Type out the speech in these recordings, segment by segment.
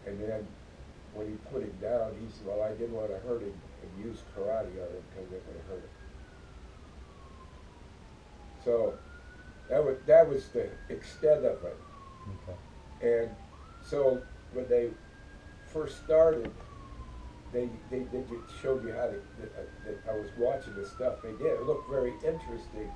And then when he put him down, he said, well, I didn't want to hurt him and use karate on him because it would hurt him. So that was the extent of it. Okay. And so when they first started, they showed you how that I was watching the stuff they did. It looked very interesting,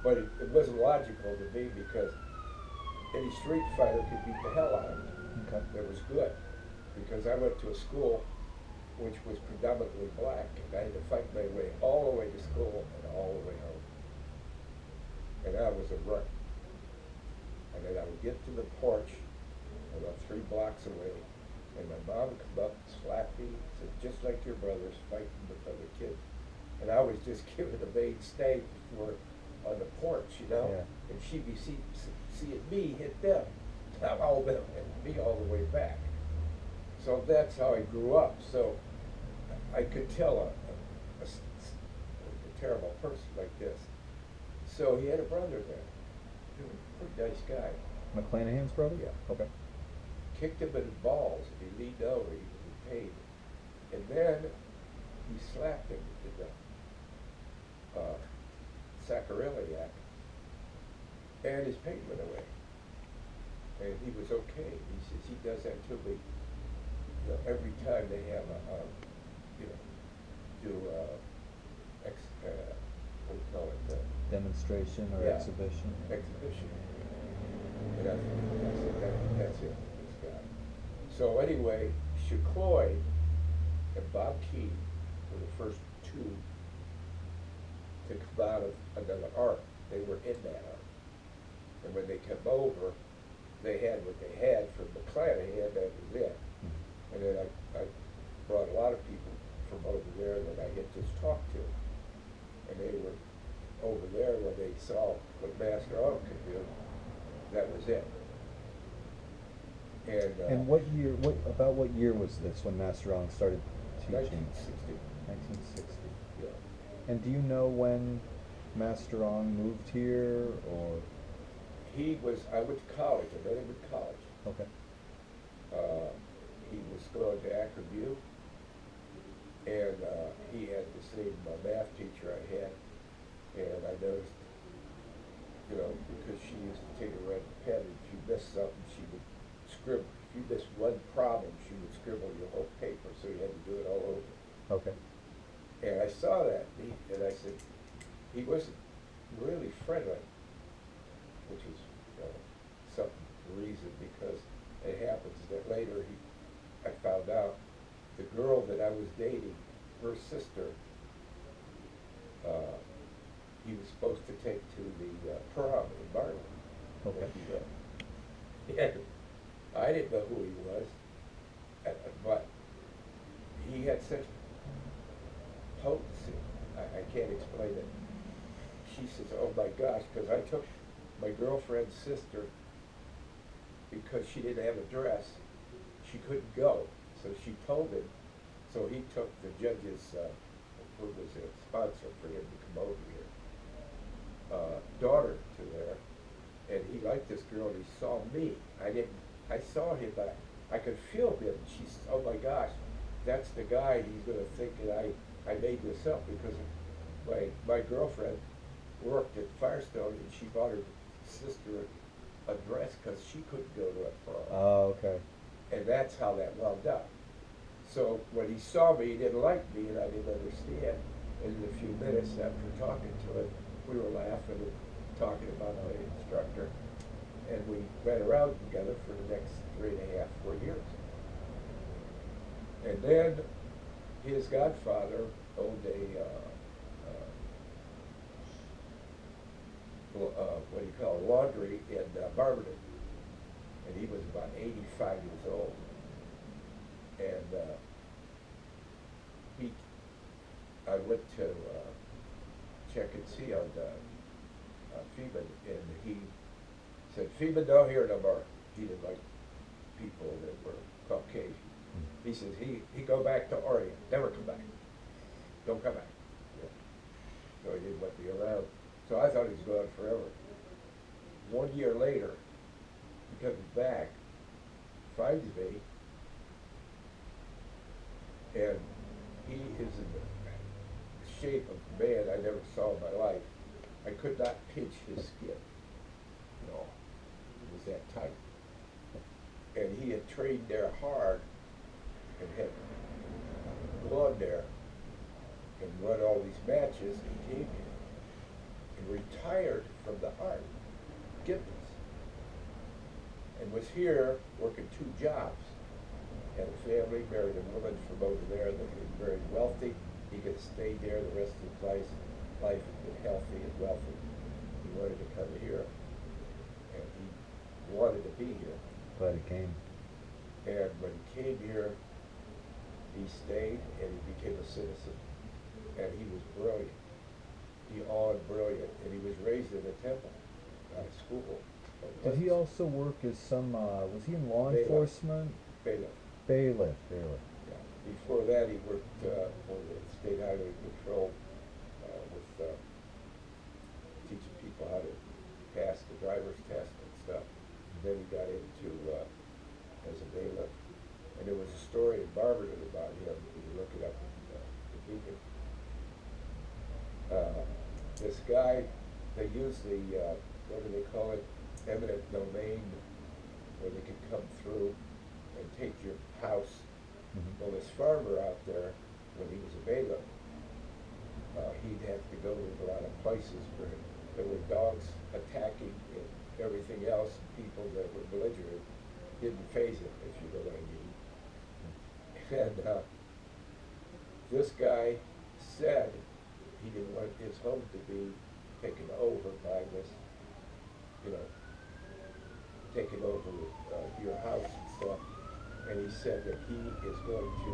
but it wasn't logical to me because any street fighter could beat the hell out of him. Okay. That was good, because I went to a school which was predominantly black, and I had to fight my way all the way to school and all the way home. And I was a runt. And then I would get to the porch, about 3 blocks away, and my mom would come up, slap me, said, just like your brothers fighting with other kids. And I was just given the main stage for on the porch, you know? Yeah. And she'd be seeing me hit them. Not all of them, and me all the way back. So that's how I grew up. So I could tell a terrible person like this. So he had a brother there. He was a pretty nice guy. McClanahan's brother? Yeah. Okay. Kicked him in the balls, and he leaned over, he was in pain. And then he slapped him in the sacroiliac, and his pain went away. And he was okay. He says he does that to me, you know, every time they have you know, do what do you call it? Demonstration or Yeah. exhibition? Exhibition. And I said, that's it, this guy. So anyway, Chicloy and Bob Key were the first 2 to come out of another art. They were in that art. And when they came over, they had what they had from McClanahan, that was it. Mm-hmm. And then I brought a lot of people from over there that I had just talked to. And they were over there when they saw what Master Arm could do. That was it. And what year was this when Master Allen started teaching? 1960. 1960. Yeah. And do you know when Master Ong moved here, or? I went to college. I met him in college. Okay. He was going to Akron U, and he had the same math teacher I had, and I noticed, you know, because she used to take a red pen, and if you missed something, she would scribble. If you missed one problem, she would scribble your whole paper, so you had to do it all over. Okay. And I saw that, and I said, he wasn't really friendly, which is some reason, because it happens that later I found out the girl that I was dating, her sister, he was supposed to take to the prom in Bartlett. Okay. And I didn't know who he was, but he had such potency. I can't explain it. She says, oh my gosh, because I took my girlfriend's sister, because she didn't have a dress, she couldn't go. So she told him, so he took the judge's, who was a sponsor for him to come over here, daughter to there, and he liked this girl, and he saw me. I saw him, but I could feel him. She said, oh my gosh, that's the guy. He's going to think that I made this up, because my girlfriend worked at Firestone, and she bought her sister a dress because she couldn't go to a prom. Oh, okay. And that's how that wound up. So when he saw me, he didn't like me, and I didn't understand. And in a few minutes after talking to him, we were laughing and talking about my instructor, and we went around together for the next 3.5, 4 years. And then his godfather owned a what do you call it, laundry in Barberton, and he was about 85 years old. And I went to check and see on Phoeman, and he said, Phoeman, don't hear no more. He didn't like people that were Caucasian. He says, he go back to Orient, never come back. Don't come back. Yeah. So he didn't want to be around. So I thought he was gone forever. 1 year later, he comes back, finds me, And he is in the shape of a man I never saw in my life. I could not pinch his skin. No, it was that tight. And he had trained there hard and had gone there and run all these matches and came here and retired from the art, Gibbons, and was here working 2 jobs. Had a family, married a woman from over there that was very wealthy. He could stay there the rest of his life and been healthy and wealthy. He wanted to come here, and he wanted to be here. Glad he came. And when he came here, he stayed and he became a citizen. And he was brilliant, beyond brilliant. And he was raised in a temple, not a school. Did he also work as some, was he in law Bailiff. enforcement? Bailiff. Bailiff. Yeah. Before that, he worked for the State Highway Patrol with teaching people how to pass the driver's test and stuff. And then he got into as a bailiff. And there was a story in Barberton about him. You can look it up in the Beacon. This guy, they use the, what do they call it, eminent domain, where they could come through and take your house. Well, this farmer out there, when he was a bailiff, he'd have to go to a lot of places where there were dogs attacking and everything else. People that were belligerent didn't faze him, if you know what I mean. And this guy said he didn't want his home to be taken over by this, taken over your house and stuff. And he said that he is going to,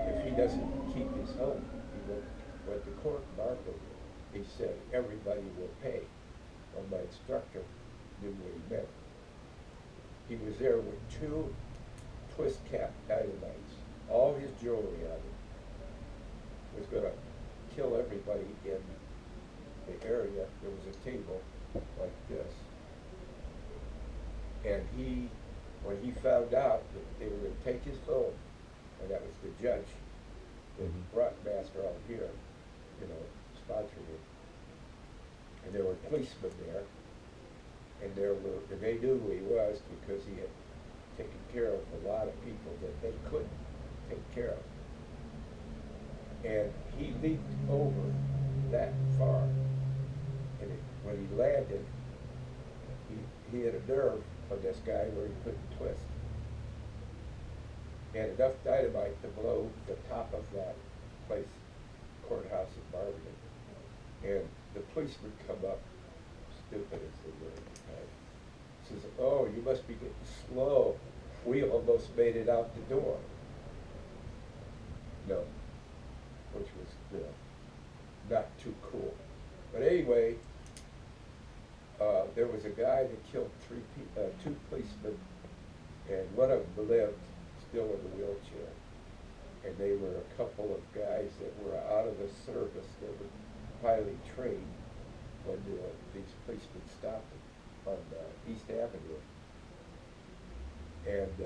if he doesn't keep his home, he went to court, Barclay. He said everybody will pay. Well, my instructor knew what he meant. He was there with 2 twist cap dynamites, all his jewelry on him. Was going to kill everybody in the area. There was a table like this. And when he found out that they were going to take his phone, and that was the judge that brought Master out here, sponsored him. And there were policemen there, and they knew who he was because he had taken care of a lot of people that they couldn't take care of. And he leaped over that far, and when he landed, he had a nerve on this guy where he couldn't twist. He had enough dynamite to blow the top of that place, courthouse in Barberton. And the policeman come up, stupid as they were at the time, says, "Oh, you must be getting slow. We almost made it out the door." No, which was not too cool. But anyway, there was a guy that killed 2 policemen, and one of them lived still in the wheelchair. And they were a couple of guys that were out of the service that were highly trained when these policemen stopped them on East Avenue. And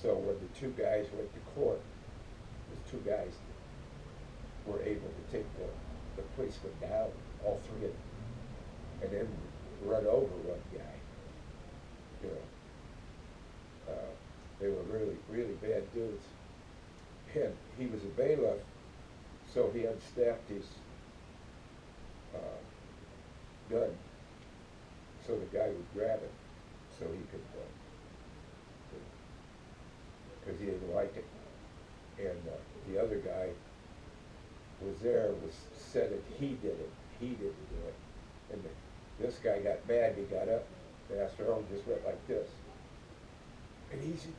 so when the 2 guys went to court, the 2 guys were able to take the policeman down, all 3 of them, and then run over one guy. They were really, really bad dudes. And he was a bailiff, so he unstaffed his gun so the guy would grab it so he could, because he didn't like it. And the other guy was said that he did it. He didn't do it. And this guy got mad. He got up. Master Earl just went like this. And he said,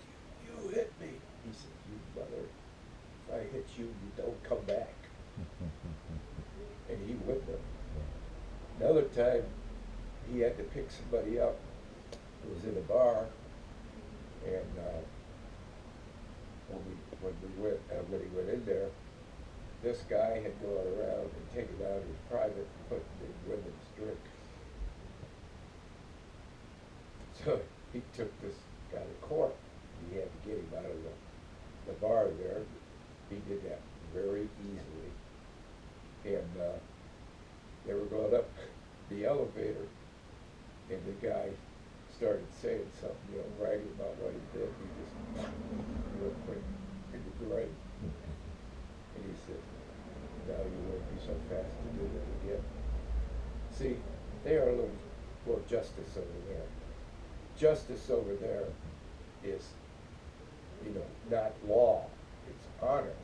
you hit me. He said, "You mother, if I hit you, you don't come back." And he wouldn't have. Another time, he had to pick somebody up. It was in a bar. And when he went in there, this guy had gone around and taken out his private and put in women's drinks. So he took this guy to court. He had to get him out of the bar there. He did that very easily. And they were going up the elevator, and the guy started saying something, you know, writing about what he did. He just real quick into the writing. And he said, now you won't be so fast to do that again. See, they are a little more justice over there. Justice over there is, you know, not law, it's honor.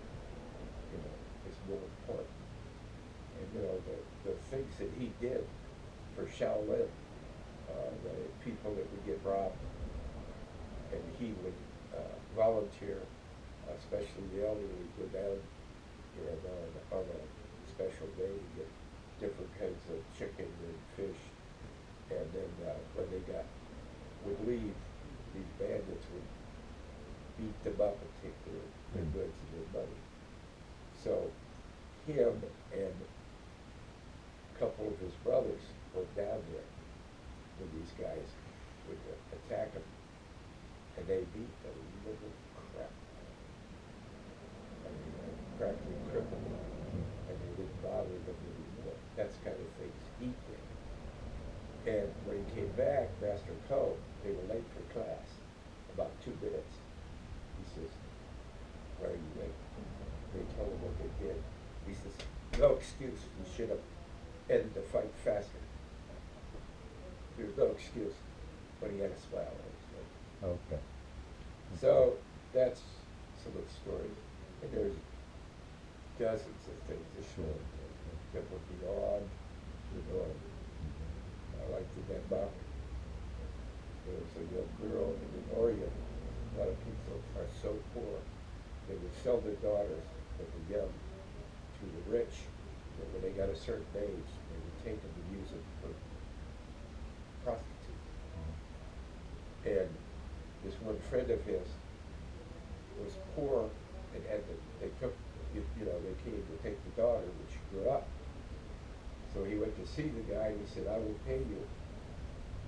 You know, it's more important. And you know, the things that he did for Shaolin, the people that would get robbed, and he would volunteer, especially the elderly, go down and on a special day to get different kinds of chicken and fish, and then when they would leave, these bandits would beat them up and take their goods and their money. So him and a couple of his brothers went down there when these guys would attack him, and they beat the living crap. I mean, practically crippled them, and they didn't bother them anymore. That's the kind of things he did. And when he came back, Master Ko, they were late for class, about 2 minutes. He says, why are you late? They told him what they did. He says, no excuse, you should have ended the fight faster. There's no excuse, but he had a smile on his face. Okay. So that's some of the stories. And there's dozens of things that would be on and on. I like the Denmark. There was a young girl in the Orient. A lot of people are so poor, they would sell their daughters when they're young to the rich. And when they got a certain age, they would take them and use them for prostitutes. And this one friend of his was poor, and they took, you know, they came to take the daughter when she grew up. So he went to see the guy, and he said, I will pay you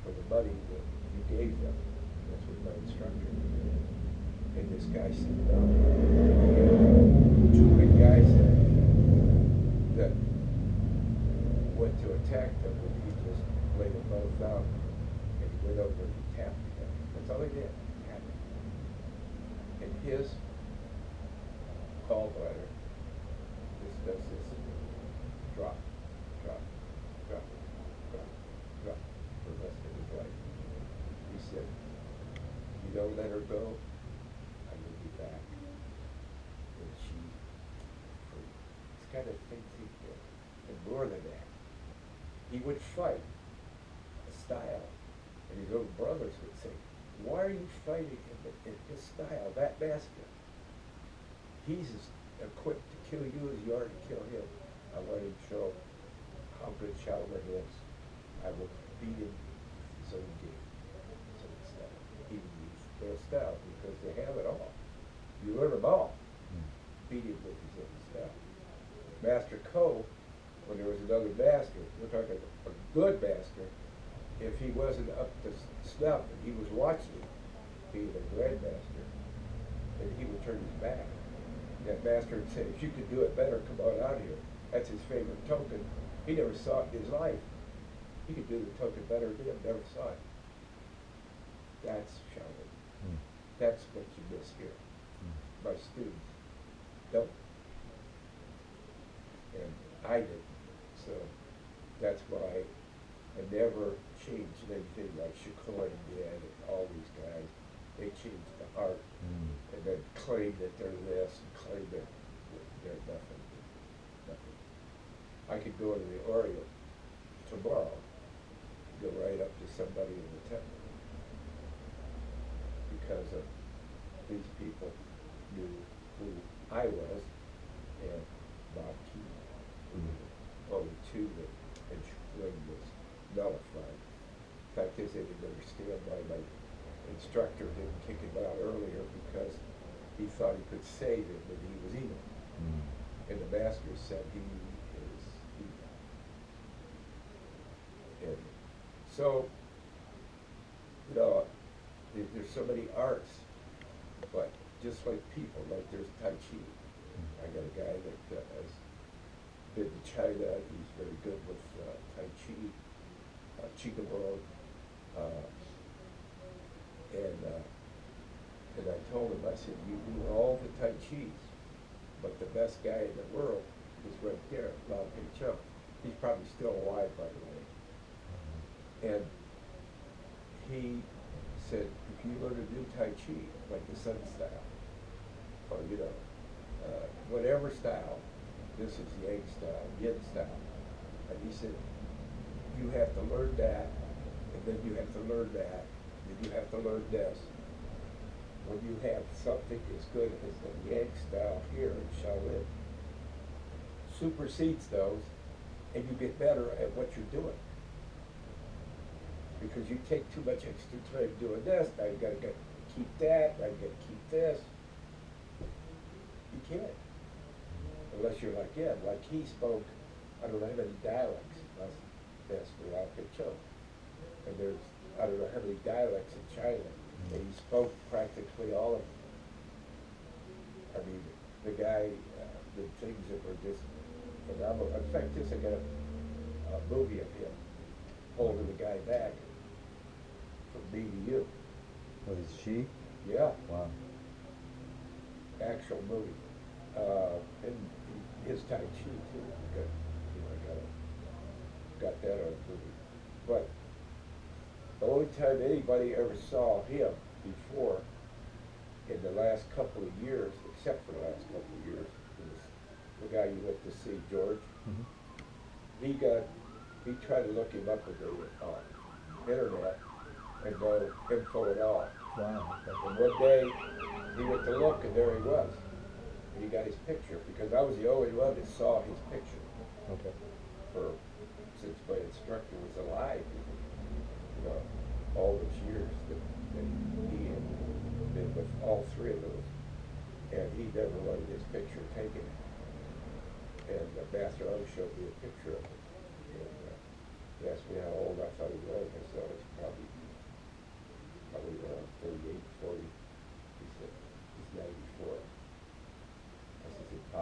for the money that you gave them. That's what my instructor did. And this guy said, no. And 2 big guys that went to attack them, and he just laid them both out, and he went over and he tapped them. That's all he did, tap them. And his gallbladder just does this drop, drop, drop, drop, drop for the rest of his life. He said, you don't let her go, I will be back. And she free. It's kind of things he did. And more than that, he would fight a style, and his own brothers would say, why are you fighting in his style, that master? He's as equipped to kill you as you are to kill him. I want him to show how good Shaolin is. I will beat him with his own game, his own style. He would use their style because they have it all. You learn them all. Beat him with his own style. Master Ko, when there was another master, we're talking a good master, if he wasn't up to snuff and he was watching him, being a grandmaster, then he would turn his back. That master would say, if you could do it better, come on out here. That's his favorite token. He never saw it in his life. He could do the token better than him, never saw it. That's Shaolin. That's what you miss here. My students don't. And I didn't. So that's why I never changed anything like Shakur did and all these guys. They changed the art and then claim that they're this and claim that they're nothing. Nothing. I could go to the Orient tomorrow, go right up to somebody in the temple because of these people knew who I was and Bob Key. Only 2 that when was nullified. The fact is, they didn't understand why my instructor didn't kick him out earlier because he thought he could save him when he was evil. And the master said he is evil. And so, you know, there's so many arts, but just like people, like there's Tai Chi. I got a guy that has been to China. He's very good with Tai Chi, Qigong, uh, and I told him, I said, you do all the Tai Chis, but the best guy in the world is right there, Lao Pei Chou. He's probably still alive, by the way. And he said, if you learn to do Tai Chi, like the Sun style, or whatever style, this is Yang style, Yin style, and he said, you have to learn that, and then you have to learn that, and you have to learn this. When you have something as good as the Yang style here in Shaolin, supersedes those, and you get better at what you're doing. Because you take too much extra time doing this, now you gotta keep that, now you gotta keep this. You can't. Unless you're like him, like he spoke, I don't know how many dialects, that's for Lao Pei Chou. And there's, I don't know how many dialects in China, and he spoke practically all of them. I mean, the guy, the things that were just phenomenal. In fact, I got a movie of him holding the guy back from me to you. What is she? Yeah. Wow. Actual movie. And his Tai Chi too. Got that on movie. But the only time anybody ever saw him before in the last couple of years, except for the last couple of years, was the guy you went to see, George. Mm-hmm. He tried to look him up with the internet and no info at all. Wow. And one day he went to look and there he was. And he got his picture because I was the only one that saw his picture. Okay. Since my instructor was alive, all those years that he had been with all three of those, and he never wanted his picture taken. And Master O showed me a picture of him, and he asked me how old I thought